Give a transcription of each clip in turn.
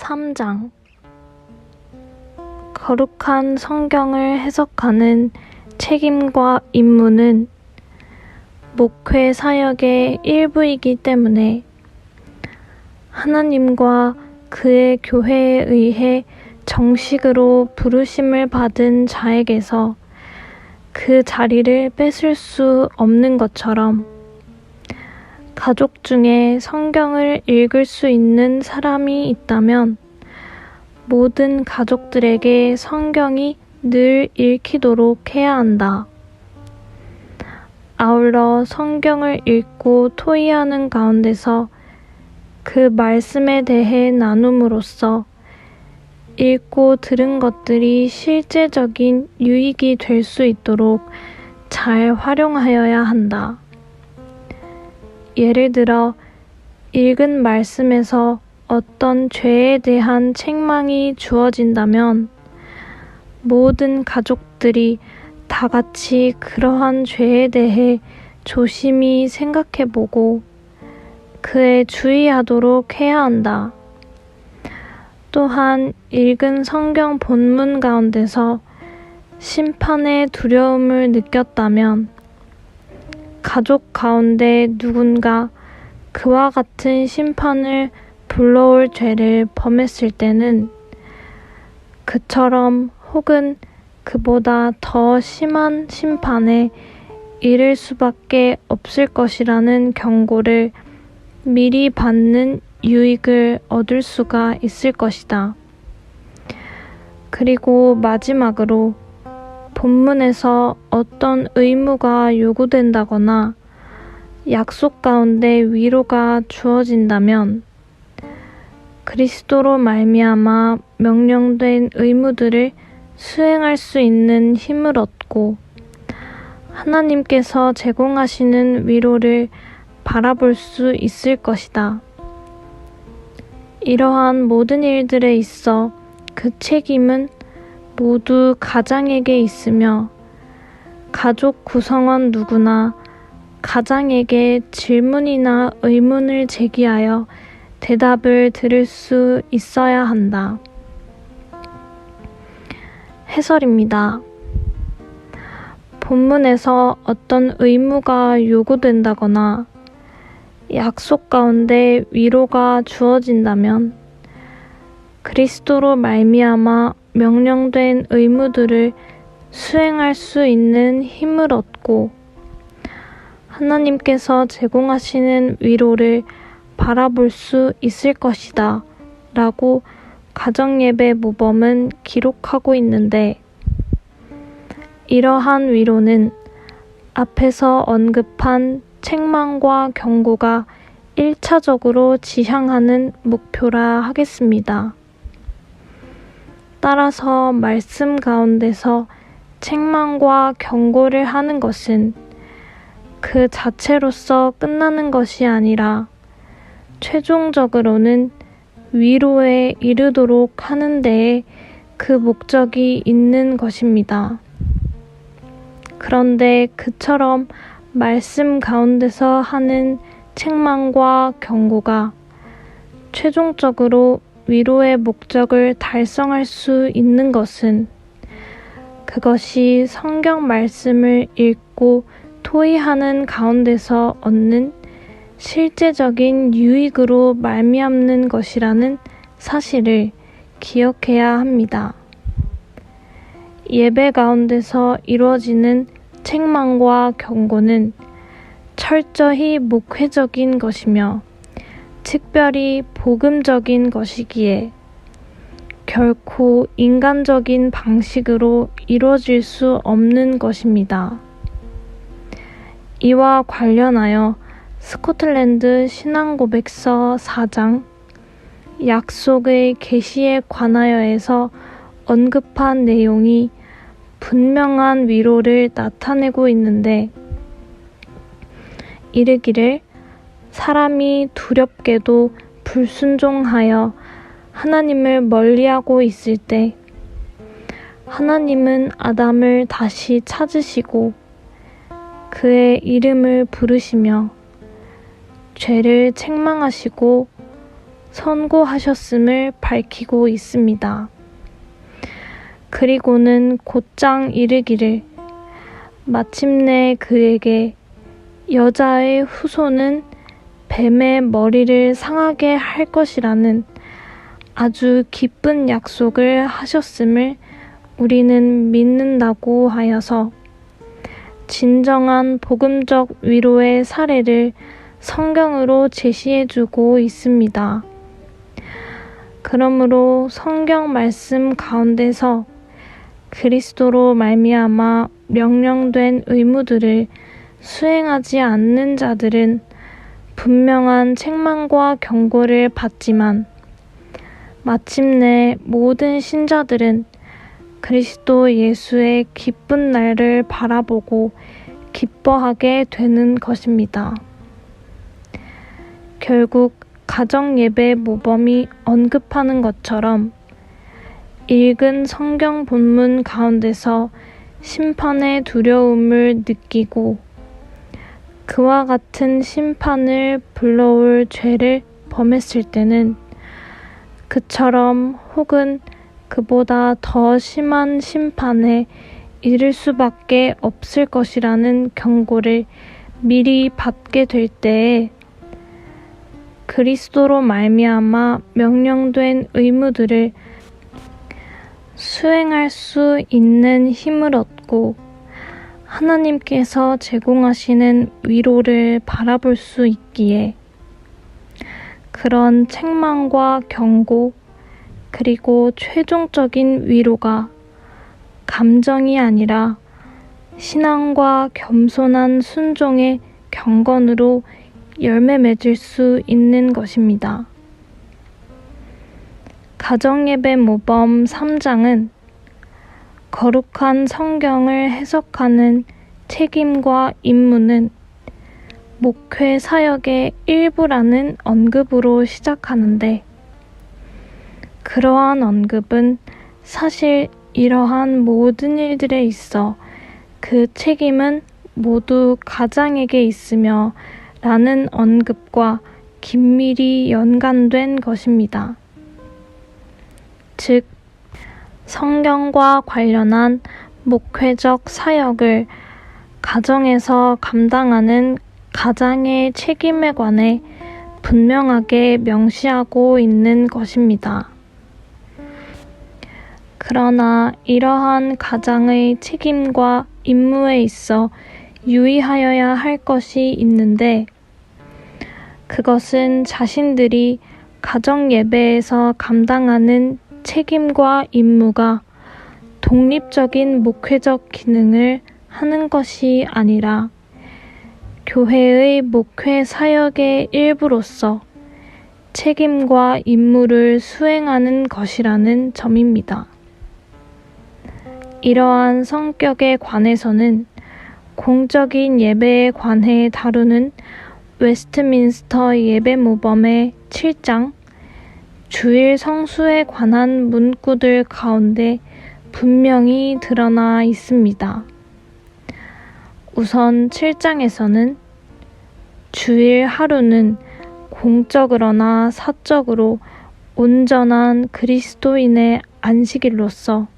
3장 거룩한 성경을 해석하는 책임과 임무는 목회 사역의 일부이기 때문에 하나님과 그의 교회에 의해 정식으로 부르심을 받은 자에게서 그 자리를 뺏을 수 없는 것처럼 가족 중에 성경을 읽을 수 있는 사람이 있다면 모든 가족들에게 성경이 늘 읽히도록 해야 한다. 아울러 성경을 읽고 토의하는 가운데서 그 말씀에 대해 나눔으로써 읽고 들은 것들이 실제적인 유익이 될 수 있도록 잘 활용하여야 한다. 예를 들어 읽은 말씀에서 어떤 죄에 대한 책망이 주어진다면 모든 가족들이 다 같이 그러한 죄에 대해 조심히 생각해보고 그에 주의하도록 해야 한다. 또한 읽은 성경 본문 가운데서 심판의 두려움을 느꼈다면 가족 가운데 누군가 그와 같은 심판을 불러올 죄를 범했을 때는 그처럼 혹은 그보다 더 심한 심판에 이를 수밖에 없을 것이라는 경고를 미리 받는 유익을 얻을 수가 있을 것이다. 그리고 마지막으로 본문에서 어떤 의무가 요구된다거나 약속 가운데 위로가 주어진다면 그리스도로 말미암아 명령된 의무들을 수행할 수 있는 힘을 얻고 하나님께서 제공하시는 위로를 바라볼 수 있을 것이다. 이러한 모든 일들에 있어 그 책임은 모두 가장에게 있으며 가족 구성원 누구나 가장에게 질문이나 의문을 제기하여 대답을 들을 수 있어야 한다. 해설입니다. 본문에서 어떤 의무가 요구된다거나 약속 가운데 위로가 주어진다면 그리스도로 말미암아 명령된 의무들을 수행할 수 있는 힘을 얻고 하나님께서 제공하시는 위로를 바라볼 수 있을 것이다 라고 가정예배 모범은 기록하고 있는데 이러한 위로는 앞에서 언급한 책망과 경고가 1차적으로 지향하는 목표라 하겠습니다. 따라서 말씀 가운데서 책망과 경고를 하는 것은 그 자체로서 끝나는 것이 아니라 최종적으로는 위로에 이르도록 하는 데에 그 목적이 있는 것입니다. 그런데 그처럼 말씀 가운데서 하는 책망과 경고가 최종적으로 위로의 목적을 달성할 수 있는 것은 그것이 성경 말씀을 읽고 토의하는 가운데서 얻는 실제적인 유익으로 말미암는 것이라는 사실을 기억해야 합니다. 예배 가운데서 이루어지는 책망과 경고는 철저히 목회적인 것이며 특별히 복음적인 것이기에 결코 인간적인 방식으로 이루어질 수 없는 것입니다. 이와 관련하여 스코틀랜드 신앙고백서 4장 약속의 계시에 관하여에서 언급한 내용이 분명한 위로를 나타내고 있는데 이르기를 사람이 두렵게도 불순종하여 하나님을 멀리하고 있을 때 하나님은 아담을 다시 찾으시고 그의 이름을 부르시며 죄를 책망하시고 선고하셨음을 밝히고 있습니다. 그리고는 곧장 이르기를 마침내 그에게 여자의 후손은 뱀의 머리를 상하게 할 것이라는 아주 기쁜 약속을 하셨음을 우리는 믿는다고 하여서 진정한 복음적 위로의 사례를 성경으로 제시해주고 있습니다. 그러므로 성경 말씀 가운데서 그리스도로 말미암아 명령된 의무들을 수행하지 않는 자들은 분명한 책망과 경고를 받지만 마침내 모든 신자들은 그리스도 예수의 기쁜 날을 바라보고 기뻐하게 되는 것입니다. 결국 가정예배 모범이 언급하는 것처럼 읽은 성경 본문 가운데서 심판의 두려움을 느끼고 그와 같은 심판을 불러올 죄를 범했을 때는 그처럼 혹은 그보다 더 심한 심판에 이를 수밖에 없을 것이라는 경고를 미리 받게 될 때에 그리스도로 말미암아 명령된 의무들을 수행할 수 있는 힘을 얻고 하나님께서 제공하시는 위로를 바라볼 수 있기에 그런 책망과 경고 그리고 최종적인 위로가 감정이 아니라 신앙과 겸손한 순종의 경건으로 열매 맺을 수 있는 것입니다. 가정예배 모범 3장은 거룩한 성경을 해석하는 책임과 임무는 목회 사역의 일부라는 언급으로 시작하는데 그러한 언급은 사실 이러한 모든 일들에 있어 그 책임은 모두 가장에게 있으며 라는 언급과 긴밀히 연관된 것입니다. 즉, 성경과 관련한 목회적 사역을 가정에서 감당하는 가장의 책임에 관해 분명하게 명시하고 있는 것입니다. 그러나 이러한 가장의 책임과 임무에 있어 유의하여야 할 것이 있는데 그것은 자신들이 가정 예배에서 감당하는 책임과 임무가 독립적인 목회적 기능을 하는 것이 아니라 교회의 목회 사역의 일부로서 책임과 임무를 수행하는 것이라는 점입니다. 이러한 성격에 관해서는 공적인 예배에 관해 다루는 웨스트민스터 예배모범의 7장 주일 성수에 관한 문구들 가운데 분명히 드러나 있습니다. 우선 7장에서는 주일 하루는 공적으로나 사적으로 온전한 그리스도인의 안식일로서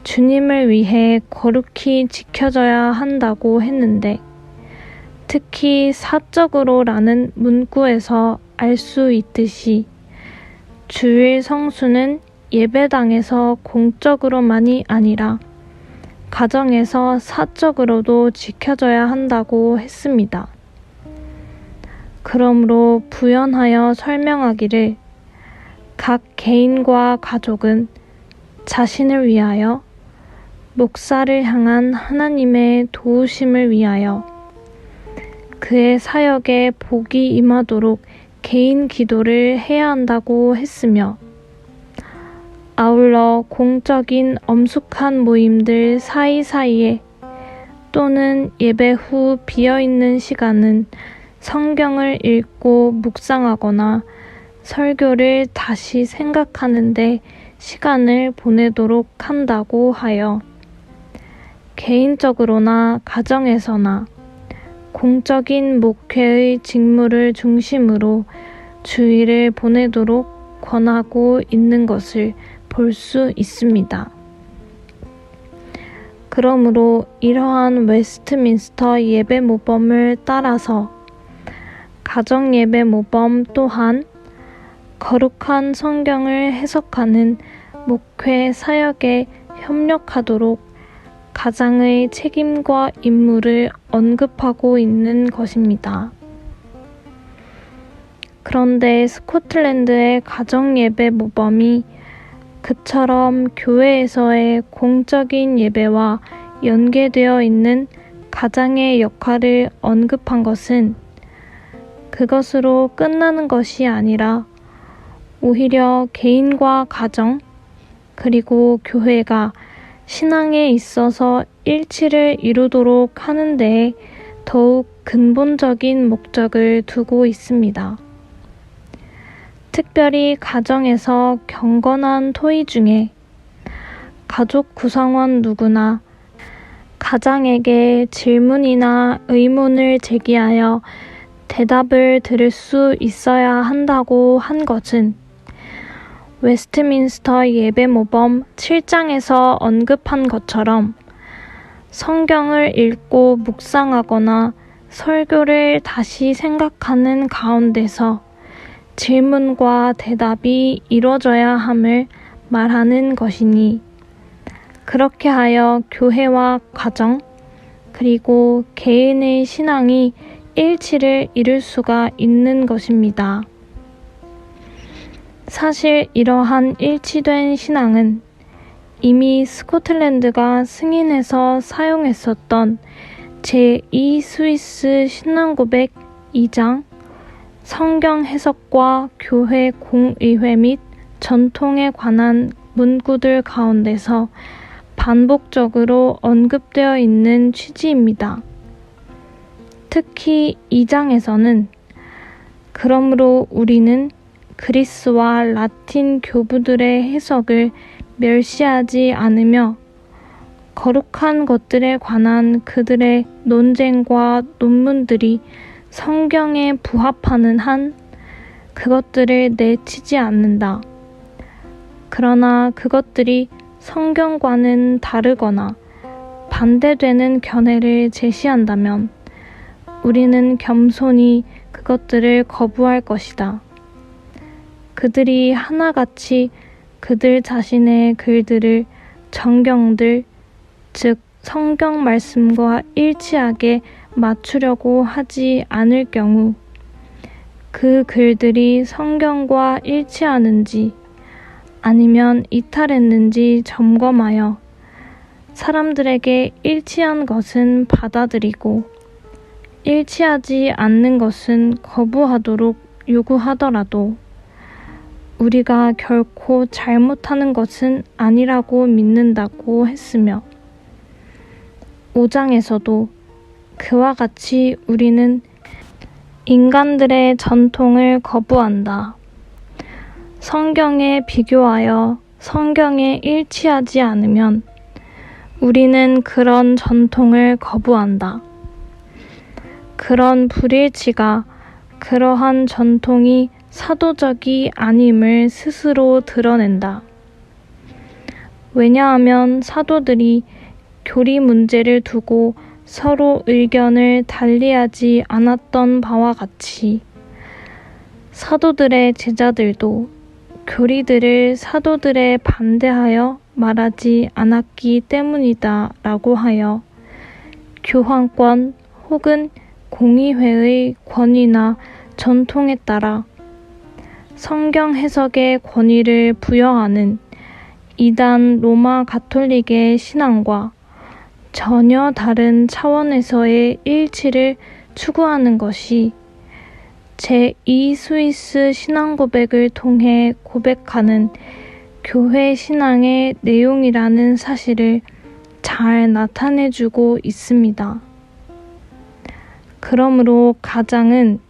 주님을 위해 거룩히 지켜져야 한다고 했는데 특히 사적으로라는 문구에서 알 수 있듯이 주일 성수는 예배당에서 공적으로만이 아니라 가정에서 사적으로도 지켜져야 한다고 했습니다. 그러므로 부연하여 설명하기를 각 개인과 가족은 자신을 위하여 목사를 향한 하나님의 도우심을 위하여 그의 사역에 복이 임하도록 개인 기도를 해야 한다고 했으며 아울러 공적인 엄숙한 모임들 사이사이에 또는 예배 후 비어있는 시간은 성경을 읽고 묵상하거나 설교를 다시 생각하는데 시간을 보내도록 한다고 하여 개인적으로나 가정에서나 공적인 목회의 직무를 중심으로 주일을 보내도록 권하고 있는 것을 볼 수 있습니다. 그러므로 이러한 웨스트민스터 예배 모범을 따라서 가정 예배 모범 또한 거룩한 성경을 해석하는 목회 사역에 협력하도록 가장의 책임과 임무를 언급하고 있는 것입니다. 그런데 스코틀랜드의 가정 예배 모범이 그처럼 교회에서의 공적인 예배와 연계되어 있는 가장의 역할을 언급한 것은 그것으로 끝나는 것이 아니라 오히려 개인과 가정 그리고 교회가 신앙에 있어서 일치를 이루도록 하는 데에 더욱 근본적인 목적을 두고 있습니다. 특별히 가정에서 경건한 토의 중에 가족 구성원 누구나 가장에게 질문이나 의문을 제기하여 대답을 들을 수 있어야 한다고 한 것은 웨스트민스터 예배 모범 7장에서 언급한 것처럼 성경을 읽고 묵상하거나 설교를 다시 생각하는 가운데서 질문과 대답이 이루어져야 함을 말하는 것이니 그렇게 하여 교회와 가정 그리고 개인의 신앙이 일치를 이룰 수가 있는 것입니다. 사실 이러한 일치된 신앙은 이미 스코틀랜드가 승인해서 사용했었던 제2 스위스 신앙고백 2장 성경 해석과 교회 공의회 및 전통에 관한 문구들 가운데서 반복적으로 언급되어 있는 취지입니다. 특히 2장에서는 그러므로 우리는 그리스와 라틴 교부들의 해석을 멸시하지 않으며 거룩한 것들에 관한 그들의 논쟁과 논문들이 성경에 부합하는 한 그것들을 내치지 않는다. 그러나 그것들이 성경과는 다르거나 반대되는 견해를 제시한다면 우리는 겸손히 그것들을 거부할 것이다. 그들이 하나같이 그들 자신의 글들을 정경들, 즉 성경 말씀과 일치하게 맞추려고 하지 않을 경우 그 글들이 성경과 일치하는지 아니면 이탈했는지 점검하여 사람들에게 일치한 것은 받아들이고 일치하지 않는 것은 거부하도록 요구하더라도 우리가 결코 잘못하는 것은 아니라고 믿는다고 했으며 5장에서도 그와 같이 우리는 인간들의 전통을 거부한다. 성경에 비교하여 성경에 일치하지 않으면 우리는 그런 전통을 거부한다. 그런 불일치가 그러한 전통이 사도적이 아님을 스스로 드러낸다. 왜냐하면 사도들이 교리 문제를 두고 서로 의견을 달리하지 않았던 바와 같이 사도들의 제자들도 교리들을 사도들에 반대하여 말하지 않았기 때문이다 라고 하여 교황권 혹은 공의회의 권위나 전통에 따라 성경 해석의 권위를 부여하는 이단 로마 가톨릭의 신앙과 전혀 다른 차원에서의 일치를 추구하는 것이 제2 스위스 신앙고백을 통해 고백하는 교회 신앙의 내용이라는 사실을 잘 나타내주고 있습니다. 그러므로 가장은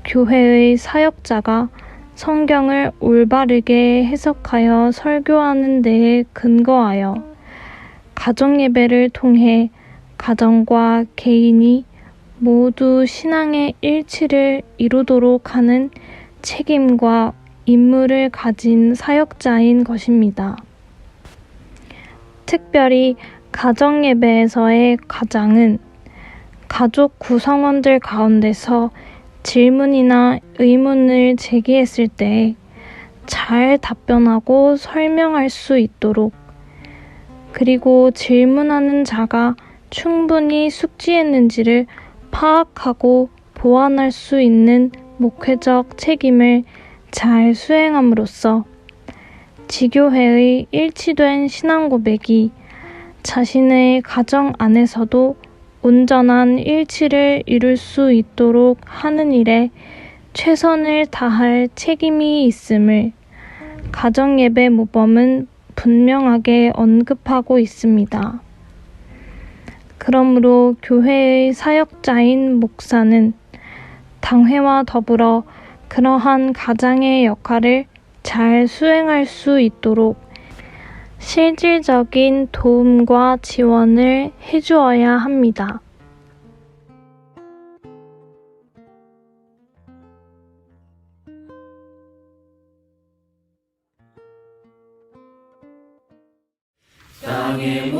교회의 사역자가 성경을 올바르게 해석하여 설교하는 데에 근거하여 가정예배를 통해 가정과 개인이 모두 신앙의 일치를 이루도록 하는 책임과 임무를 가진 사역자인 것입니다. 특별히 가정예배에서의 가장은 가족 구성원들 가운데서 질문이나 의문을 제기했을 때 잘 답변하고 설명할 수 있도록, 그리고 질문하는 자가 충분히 숙지했는지를 파악하고 보완할 수 있는 목회적 책임을 잘 수행함으로써 지교회의 일치된 신앙 고백이 자신의 가정 안에서도 온전한 일치를 이룰 수 있도록 하는 일에 최선을 다할 책임이 있음을 가정예배 모범은 분명하게 언급하고 있습니다. 그러므로 교회의 사역자인 목사는 당회와 더불어 그러한 가장의 역할을 잘 수행할 수 있도록 실질적인 도움과 지원을 해주어야 합니다. 땅의